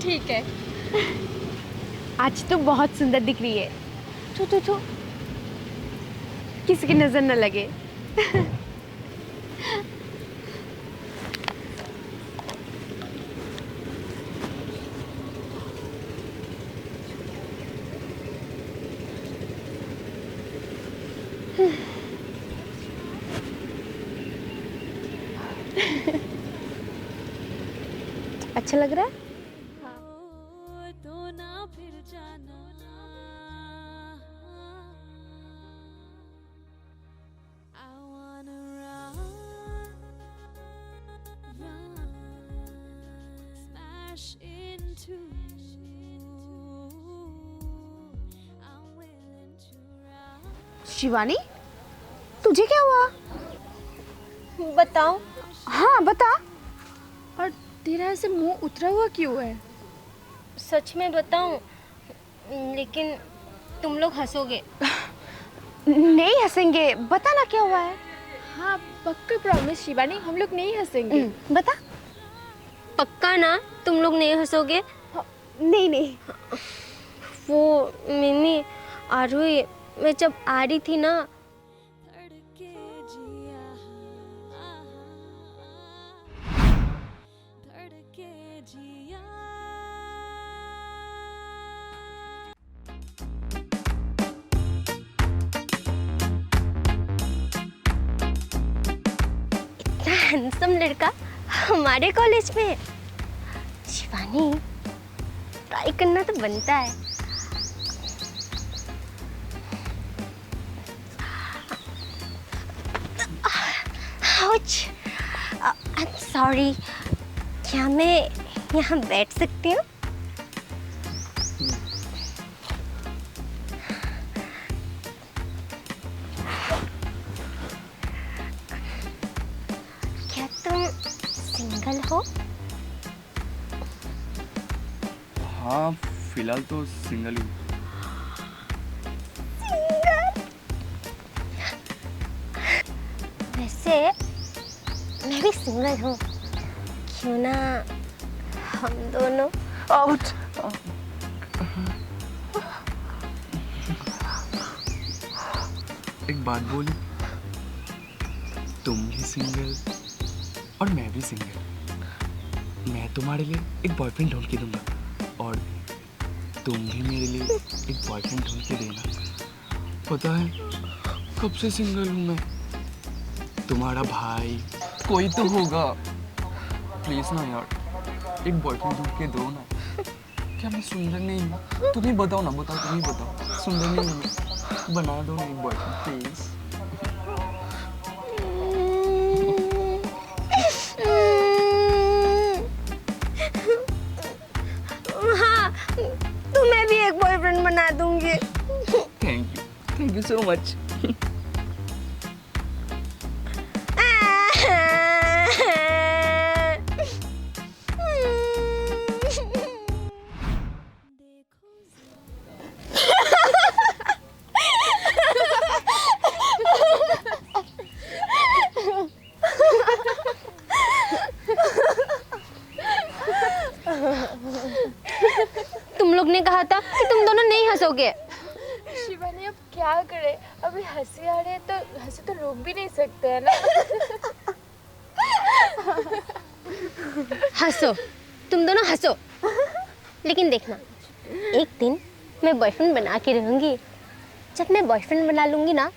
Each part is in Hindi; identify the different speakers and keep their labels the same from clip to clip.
Speaker 1: ठीक है। आज तो बहुत सुंदर दिख रही है। तो किसी की नजर न लगे। अच्छा लग रहा है? तो ना फिर जाना। शिवानी, तुझे क्या हुआ?
Speaker 2: बताओ।
Speaker 1: हाँ बता।
Speaker 3: और तेरा ऐसे मुंह उतरा हुआ क्यों है?
Speaker 2: सच में बताऊं, लेकिन तुम लोग हंसोगे।
Speaker 1: नहीं हंसेंगे, बता ना क्या हुआ है।
Speaker 3: हाँ पक्का प्रॉमिस शिवानी, हम लोग नहीं हंसेंगे।
Speaker 1: बता।
Speaker 2: पक्का ना तुम लोग नहीं हंसोगे?
Speaker 1: नहीं।
Speaker 2: वो मिमी आरोही, मैं जब आ रही थी ना, इतना हैंडसम लड़का हमारे कॉलेज में। शिवानी, ट्राई करना तो बनता है। आई एम सॉरी, क्या मैं यहाँ बैठ सकती हूँ? क्या तुम सिंगल हो?
Speaker 4: हाँ फिलहाल तो सिंगल ही।
Speaker 2: वैसे मैं भी सिंगल हूँ, क्यों ना हम दोनों।
Speaker 4: आउट। एक बात बोली, तुम भी सिंगल और मैं भी सिंगल। मैं तुम्हारे लिए एक बॉयफ्रेंड ढूंढ के दूंगा और तुम भी मेरे लिए एक बॉयफ्रेंड ढूंढ के देना। पता है कब से सिंगल हूँ मैं। तुम्हारा भाई कोई तो होगा, प्लीज ना यार, एक बॉयफ्रेंड ढूंढ के दो ना। क्या मैं सुंदर नहीं हूँ? तुम ही बताओ ना, बताओ तुम ही बताओ, सुंदर नहीं हूँ मैं? बना दो ना एक बॉयफ्रेंड प्लीज।
Speaker 2: हाँ, तुम्हें भी एक बॉयफ्रेंड बना दूंगी।
Speaker 4: Thank you so much.
Speaker 2: तुम लोग ने कहा था कि तुम दोनों नहीं हंसोगे।
Speaker 3: शिवानी अब क्या करे, अभी हंसी आ रही है तो हंसी तो रोक भी नहीं सकते है ना।
Speaker 2: हंसो, तुम दोनों हंसो, लेकिन देखना एक दिन मैं बॉयफ्रेंड बना के रहूंगी। जब मैं बॉयफ्रेंड बना लूंगी ना,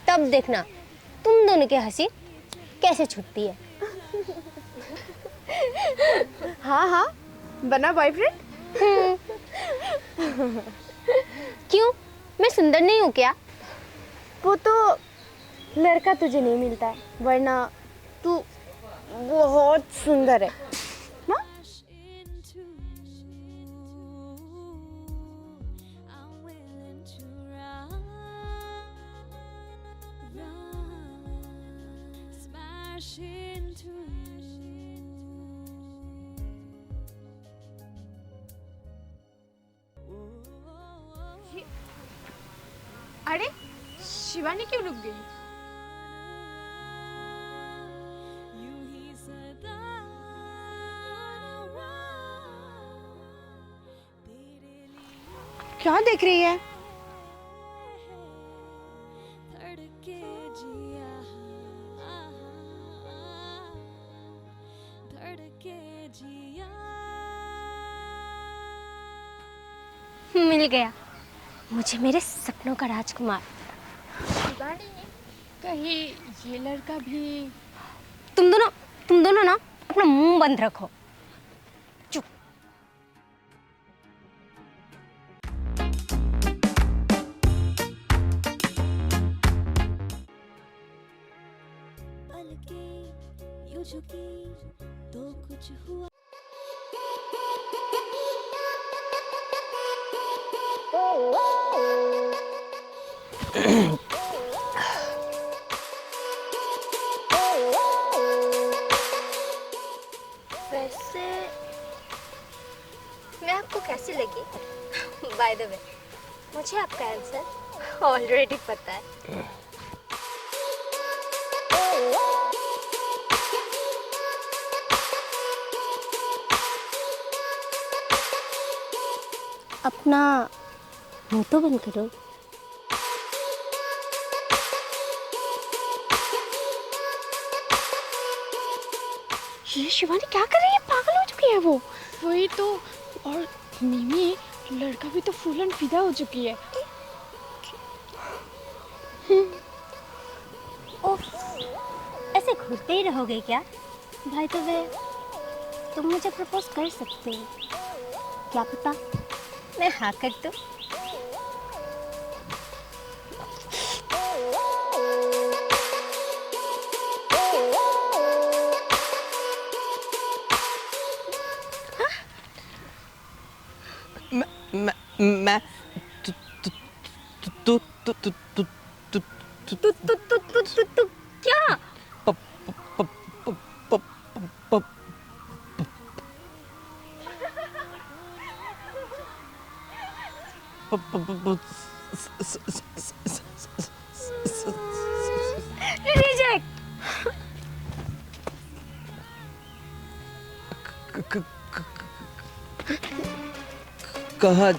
Speaker 2: तब देखना तुम दोनों की हंसी कैसे छूटती है।
Speaker 1: हाँ बना बॉयफ्रेंड।
Speaker 2: क्यों, मैं सुंदर नहीं हूँ क्या?
Speaker 1: वो तो लड़का तुझे नहीं मिलता है, वरना तू बहुत सुंदर है ना?
Speaker 3: अरे शिवानी क्यों रुक गई?
Speaker 1: क्या देख रही है?
Speaker 5: धड़के जिया धड़के जिया।
Speaker 2: मिल गया मुझे मेरे सपनों का राजकुमार।
Speaker 3: शिवानी, कहीं ये लड़का भी?
Speaker 2: तुम दोनों ना अपना मुंह बंद रखो। चुप।
Speaker 5: पलके यूं झुकी तो कुछ हुआ।
Speaker 2: वैसे मैं आपको कैसी लगी? बाय द वे, मुझे आपका आंसर ऑलरेडी पता है। अपना मुंह तो बंद करो।
Speaker 1: ये शिवानी क्या कर रही है? पागल हो चुकी है वो।
Speaker 3: वही तो। और मिमी, लड़का भी तो फूल एंड फिदा हो चुकी है।
Speaker 2: ओह, ऐसे घूरते ही रहोगे क्या? भाई तो वे तुम मुझे प्रपोज कर सकते हो, क्या पता मैं हाँ कर दूं।
Speaker 4: मैं
Speaker 2: तू क्या? रिजेक्ट।
Speaker 4: कहा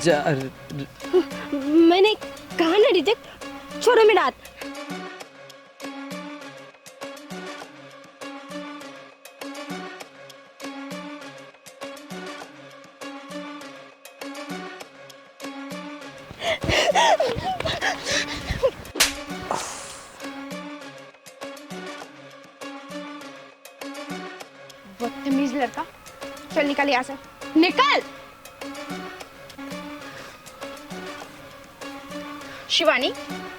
Speaker 4: जा
Speaker 2: मैंने कहा ना रिजेक्ट। छोड़ो मेरा हाथ।
Speaker 1: बदतमीज लड़का, चल निकल यहाँ से, निकल। शिवानी,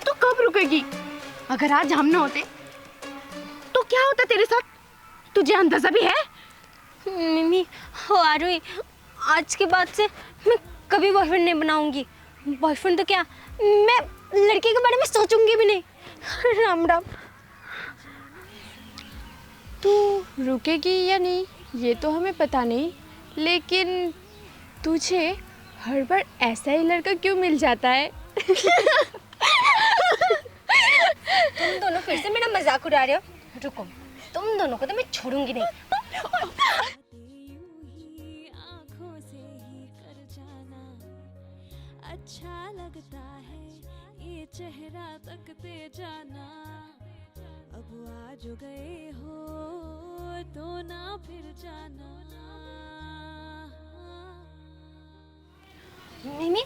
Speaker 1: तू कब रुकेगी? अगर आज हम ना होते तो क्या होता तेरे साथ? तुझे अंदाजा भी है?
Speaker 2: मिमी, हो आरुई, आज के बाद से मैं कभी बॉयफ्रेंड नहीं बनाऊंगी। बॉयफ्रेंड तो क्या, मैं लड़के के बारे में सोचूंगी भी नहीं। राम राम।
Speaker 3: तू रुकेगी या नहीं ये तो हमें पता नहीं, लेकिन तुझे हर बार ऐसा ही लड़का क्यों मिल जाता है?
Speaker 2: तुम दोनों फिर से मेरा मजाक उड़ा रहे हो। रुको, तुम दोनों को तो मैं छोड़ूंगी नहीं।
Speaker 5: यूं ही आंखों से ही कर जाना अच्छा लगता है, ये चेहरा तकते जाना। अब आ जो गए हो तो ना फिर जाना।
Speaker 2: मिमी,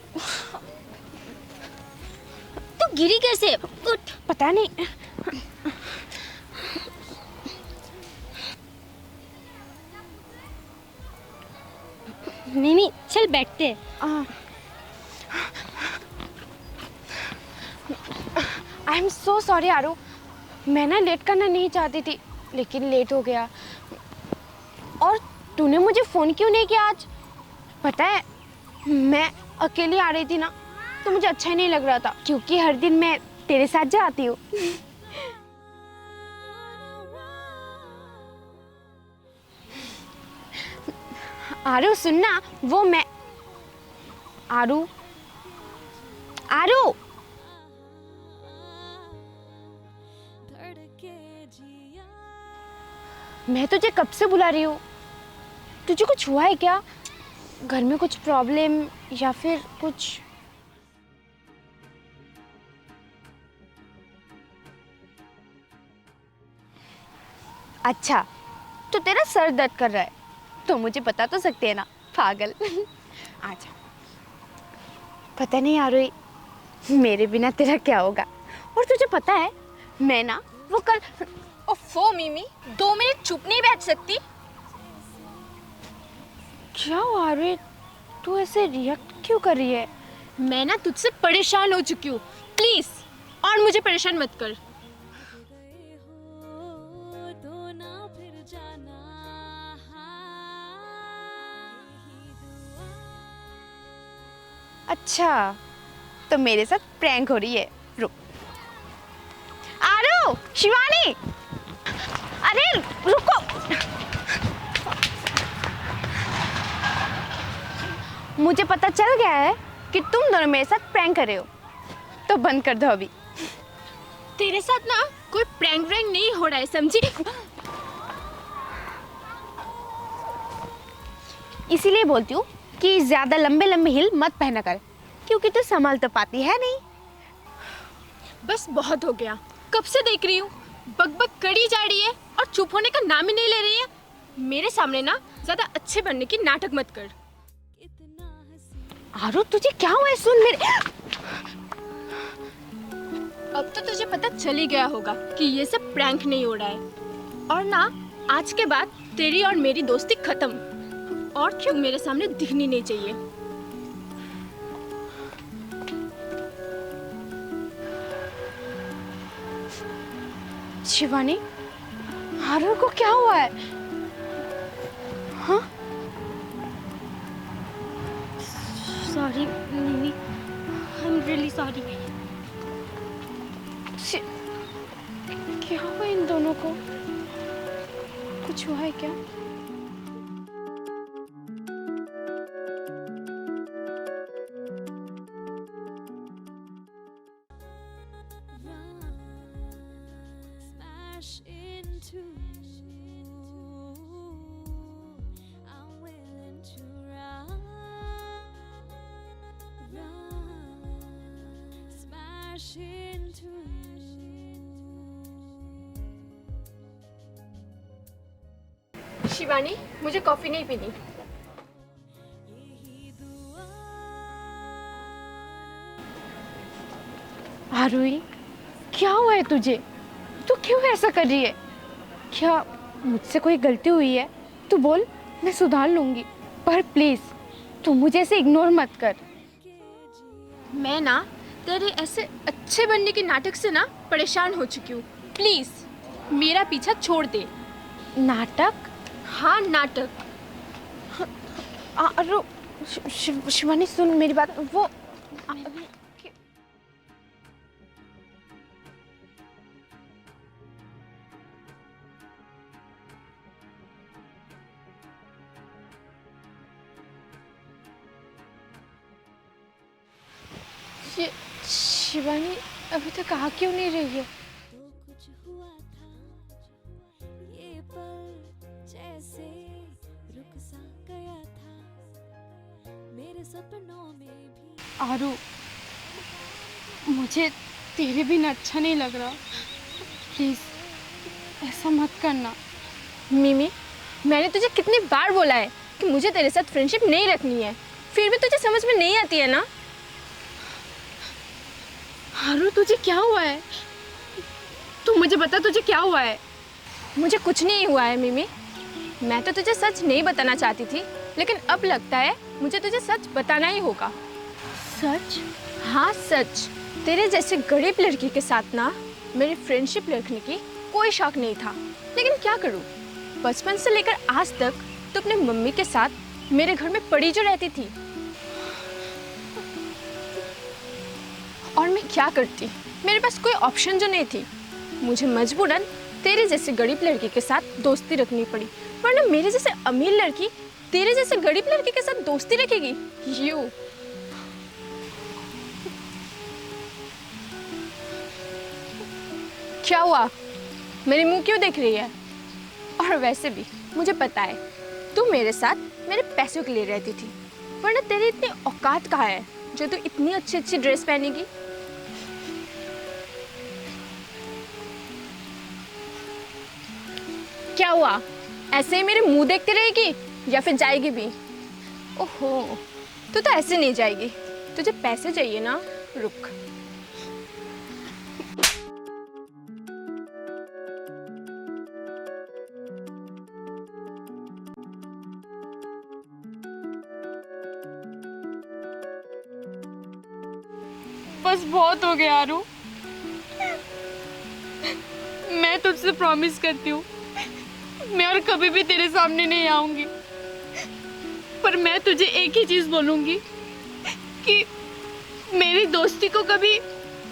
Speaker 2: तू गिरी कैसे? उठ।
Speaker 1: पता नहीं।
Speaker 2: मिमी, चल बैठते हैं।
Speaker 1: आई एम सो सॉरी आरू, मैं ना लेट करना नहीं चाहती थी, लेकिन लेट हो गया। और तूने मुझे फ़ोन क्यों नहीं किया आज? पता है, मैं अकेली आ रही थी ना, तो मुझे अच्छा ही नहीं लग रहा था, क्योंकि हर दिन मैं तेरे साथ जाती हूँ। आरू सुनना, वो मैं आरू आरू
Speaker 5: धड़के जिया।
Speaker 1: मैं तुझे कब से बुला रही हूँ, तुझे कुछ हुआ है क्या? घर में कुछ प्रॉब्लम या फिर कुछ? अच्छा, तो तेरा सर दर्द कर रहा है तो मुझे बता तो सकते हैं ना, पागल। आजा। पता नहीं यार मेरे बिना तेरा क्या होगा। और तुझे पता है मैं ना वो कल।
Speaker 3: ओफो मिमी, 2 मिनट चुप नहीं बैठ सकती?
Speaker 1: क्या हुआ रे, तू ऐसे रिएक्ट क्यों कर रही है?
Speaker 3: मैं ना तुझसे परेशान हो चुकी हूँ, प्लीज और मुझे परेशान मत कर।
Speaker 5: गए हो तो ना फिर जाना, यही दुआ।
Speaker 1: अच्छा, तो मेरे साथ प्रैंक हो रही है। रुक। आरू, शिवानी, अरे रुको। मुझे पता चल गया है कि तुम दोनों मेरे साथ प्रैंक कर रहे हो, तो बंद कर दो अभी।
Speaker 3: तेरे साथ ना कोई प्रैंक व्रैंक नहीं हो रहा है, समझी?
Speaker 1: इसीलिए बोलती हूँ कि ज्यादा लंबे लंबे हिल मत पहना कर, क्योंकि तू संभाल तो पाती है नहीं।
Speaker 3: बस बहुत हो गया, कब से देख रही हूँ बकबक करी जा रही है और चुप होने का नाम ही नहीं ले रही है। मेरे सामने ना ज्यादा अच्छे बनने की नाटक मत कर।
Speaker 5: कितना हंसी
Speaker 1: आरू, तुझे क्या हुआ है? सुन मेरे।
Speaker 3: अब तो तुझे पता चल ही गया होगा कि ये सब प्रैंक नहीं हो रहा है, और ना आज के बाद तेरी और मेरी दोस्ती खत्म, और क्यों मेरे सामने दिखनी नहीं चाहिए।
Speaker 1: शिवानी, आरू को क्या हुआ है? हाँ? सॉरी मिमी, आई एम रियली सॉरी। क्या हुआ इन दोनों को? कुछ हुआ है क्या?
Speaker 5: smash into you. I'm willing to run, smash into you.
Speaker 3: Shivani, मुझे कॉफी नहीं पीनी।
Speaker 5: यही दुआ
Speaker 1: आरुई, क्या हुआ है तुझे? तू क्यों ऐसा कर रही है? क्या मुझसे कोई गलती हुई है? तू बोल, मैं सुधार लूंगी, पर प्लीज तू मुझे ऐसे इग्नोर मत कर।
Speaker 3: मैं ना तेरे ऐसे अच्छे बनने के नाटक से ना परेशान हो चुकी हूँ, प्लीज मेरा पीछा छोड़ दे।
Speaker 1: नाटक?
Speaker 3: हाँ नाटक।
Speaker 1: आरु, शिवानी सुन मेरी बात। वो शिवानी अभी तक आ क्यों नहीं रही है?
Speaker 5: तो कुछ हुआ था, ये पल जैसे रुक सा गया था मेरे सपनों में भी।
Speaker 3: आरू, मुझे तेरे बिना अच्छा नहीं लग रहा, प्लीज ऐसा मत करना। मिमी, मैंने तुझे कितनी बार बोला है कि मुझे तेरे साथ फ्रेंडशिप नहीं रखनी है, फिर भी तुझे समझ में नहीं आती है ना। आरू, तुझे क्या हुआ है? तू मुझे बता, तुझे क्या हुआ है? मुझे कुछ नहीं हुआ है मिमी, मैं तो तुझे सच नहीं बताना चाहती थी, लेकिन अब लगता है मुझे तुझे सच बताना ही होगा।
Speaker 1: सच?
Speaker 3: हाँ सच। तेरे जैसे गरीब लड़की के साथ ना मेरी फ्रेंडशिप रखने की कोई शौक नहीं था, लेकिन क्या करूँ, बचपन से लेकर आज तक तो अपने मम्मी के साथ मेरे घर में पड़ी जो रहती थी, और मैं क्या करती, मेरे पास कोई ऑप्शन जो नहीं थी, मुझे मजबूरन तेरे जैसे गरीब लड़की के साथ दोस्ती रखनी पड़ी, वरना मेरे जैसे अमीर लड़की तेरे जैसे गरीब लड़की के साथ दोस्ती रखेगी? यू क्या हुआ? मेरे मुंह क्यों देख रही है? और वैसे भी मुझे पता है तू मेरे साथ मेरे पैसों के लिए रहती थी, वरना तेरी इतनी औकात कहाँ है जो तू इतनी अच्छी अच्छी ड्रेस पहनेगी। क्या हुआ, ऐसे ही मेरे मुंह देखती रहेगी या फिर जाएगी भी? ओहो, तू तो ऐसे नहीं जाएगी, तुझे पैसे चाहिए ना, रुक।
Speaker 1: बस बहुत हो गया आरू, मैं तुझसे प्रॉमिस करती हूँ मैं और कभी भी तेरे सामने नहीं आऊंगी, पर मैं तुझे एक ही चीज बोलूंगी कि मेरी दोस्ती को कभी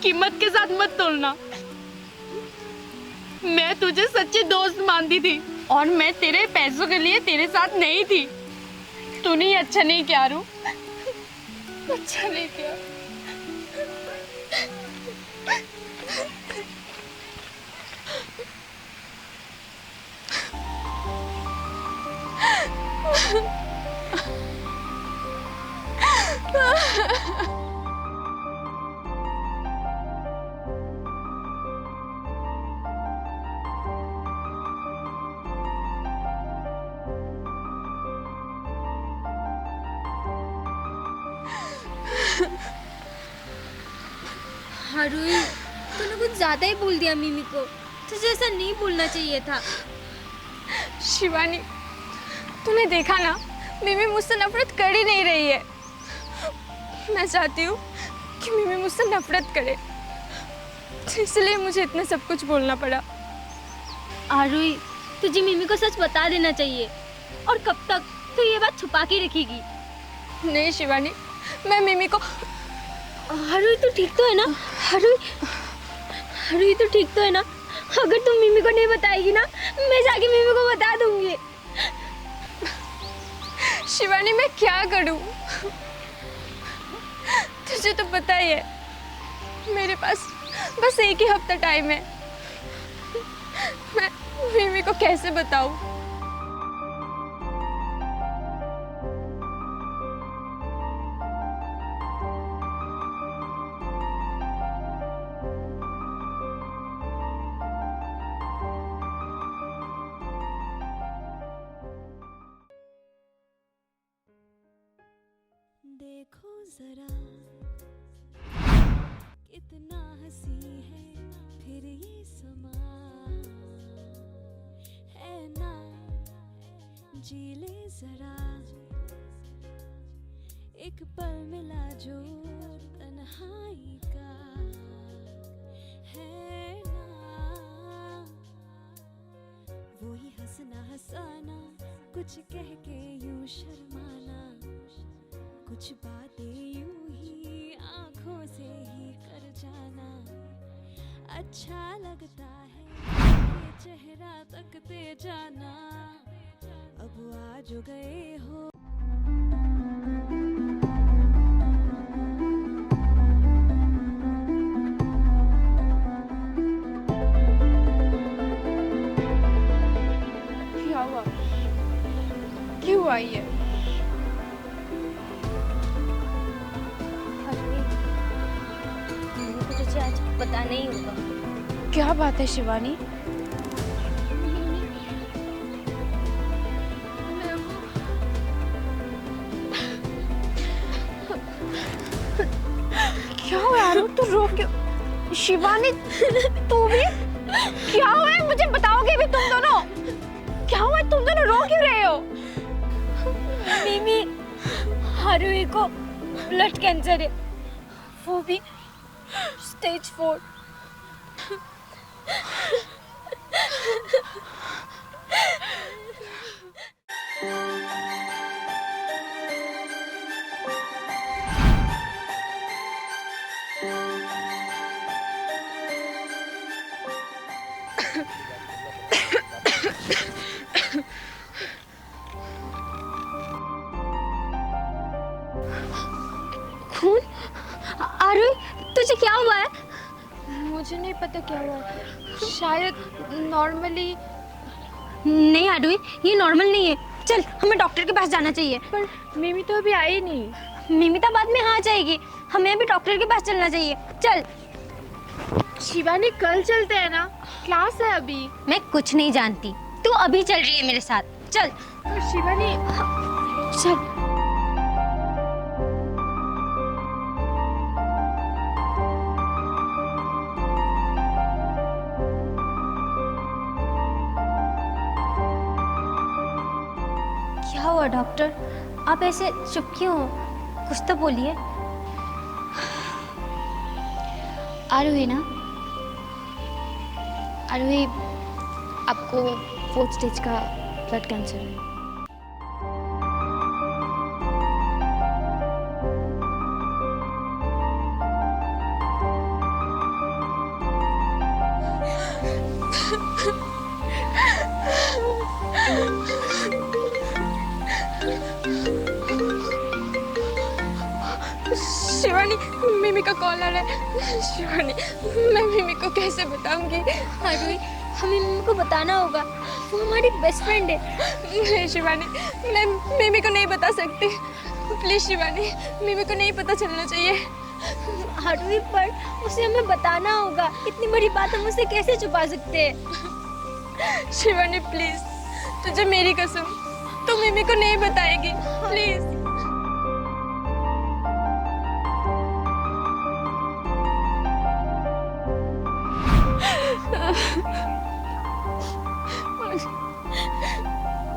Speaker 1: कीमत के साथ मत तोड़ना। मैं तुझे सच्ची दोस्त मानती थी और मैं तेरे पैसों के लिए तेरे साथ नहीं थी। तूने ये अच्छा नहीं किया आरू, अच्छा नहीं किया।
Speaker 2: हारुई, तूने कुछ ज्यादा ही बोल दिया मिमी को। तुझे ऐसा नहीं बोलना चाहिए था।
Speaker 3: शिवानी, तूने देखा ना, मिमी मुझसे नफरत कर ही नहीं रही है। मैं चाहती हूँ कि मिमी मुझसे नफरत करे, इसलिए मुझे इतना सब कुछ बोलना पड़ा।
Speaker 2: आरुई, तुझे मिमी को सच बता देना चाहिए। और कब तक तू ये बात छुपा के रखेगी?
Speaker 3: नहीं शिवानी, मैं मिमी को।
Speaker 2: हारुई, तू ठीक तो है ना? हारुई, हारुई तू ठीक तो है ना? अगर तुम मिमी को नहीं बताएगी ना, मैं जाके मिमी को बता दूंगी।
Speaker 3: शिवानी, मैं क्या करूं? तुझे तो पता ही है, मेरे पास बस एक ही हफ्ता टाइम है। मैं मिमी को कैसे बताऊं?
Speaker 5: देखो जरा कितना हंसी है फिर ये समा है ना, जी ले जरा एक पल मिला जो तन्हाई का है ना, वही हंसना हंसाना, कुछ कह के यूं शर्माना, कुछ बातें यूं ही आंखों से ही कर जाना। अच्छा लगता है ये चेहरा तकते जाना, अब आ जो गए हो।
Speaker 3: क्या हुआ? क्यों आई है?
Speaker 2: तुझे आज पता नहीं होगा।
Speaker 1: क्या बात है शिवानी? क्या हुआ यार, तू रो क्यों? शिवानी, तू भी? क्या हुआ है, मुझे बताओगे भी तुम दोनों? क्या हुआ है, तुम दोनों रो क्यों रहे हो?
Speaker 2: मिमी, हारुई को ब्लड कैंसर है, वो भी स्टेज 4। खून? आरुई, तुझे क्या हुआ है?
Speaker 3: मुझे नहीं पता क्या हुआ है। शायद नॉर्मली।
Speaker 2: नहीं आरुई, ये नॉर्मल नहीं है। चल हमें डॉक्टर के पास जाना चाहिए।
Speaker 3: पर मिमी तो अभी आई नहीं।
Speaker 2: मिमिता बाद में हाँ जाएगी, हमें भी डॉक्टर के पास चलना चाहिए। चल।
Speaker 3: शिवानी कल चलते हैं ना, क्लास है अभी।
Speaker 2: मैं कुछ नहीं जानती, तू अभी चल रही है मेरे साथ। चल।
Speaker 3: पर शिवानी
Speaker 2: चल। क्या हुआ डॉक्टर, आप ऐसे चुप क्यों हो? कुछ तो बोलिए।
Speaker 1: आरोही ना, आरोही आपको 4th स्टेज का ब्लड कैंसर है।
Speaker 3: शिवानी, मिमी का कॉल आ रहा है। शिवानी, मैं मिमी को कैसे बताऊंगी?
Speaker 2: आरोही, हमें मिमी को बताना होगा, वो हमारी बेस्ट फ्रेंड है।
Speaker 3: नहीं शिवानी, मैं मिमी को नहीं बता सकती। प्लीज शिवानी, मिमी को नहीं पता चलना चाहिए।
Speaker 2: आरोही, पर उसे हमें बताना होगा, इतनी बड़ी बात हम उसे कैसे छुपा सकते हैं?
Speaker 3: शिवानी प्लीज, तुझे मेरी कसम, तू मिमी को नहीं बताएगी प्लीज।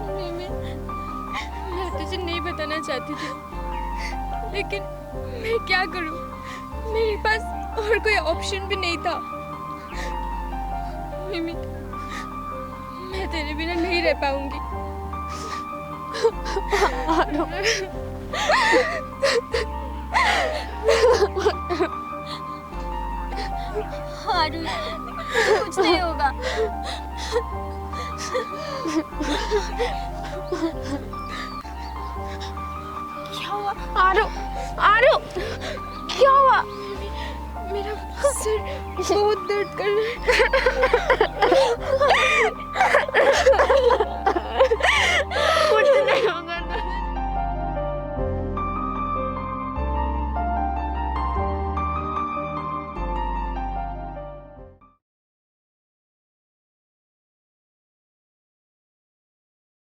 Speaker 3: मिमी, मैं तुझे नहीं बताना चाहती थी, लेकिन मैं क्या करूं? मेरे पास और कोई ऑप्शन भी नहीं था। मिमी, मैं तेरे बिना नहीं रह पाऊंगी।
Speaker 2: आरोही, कुछ नहीं होगा।
Speaker 3: क्या हुआ? आरो, आरो, क्या हुआ? मेरा सिर बहुत दर्द कर रहा है।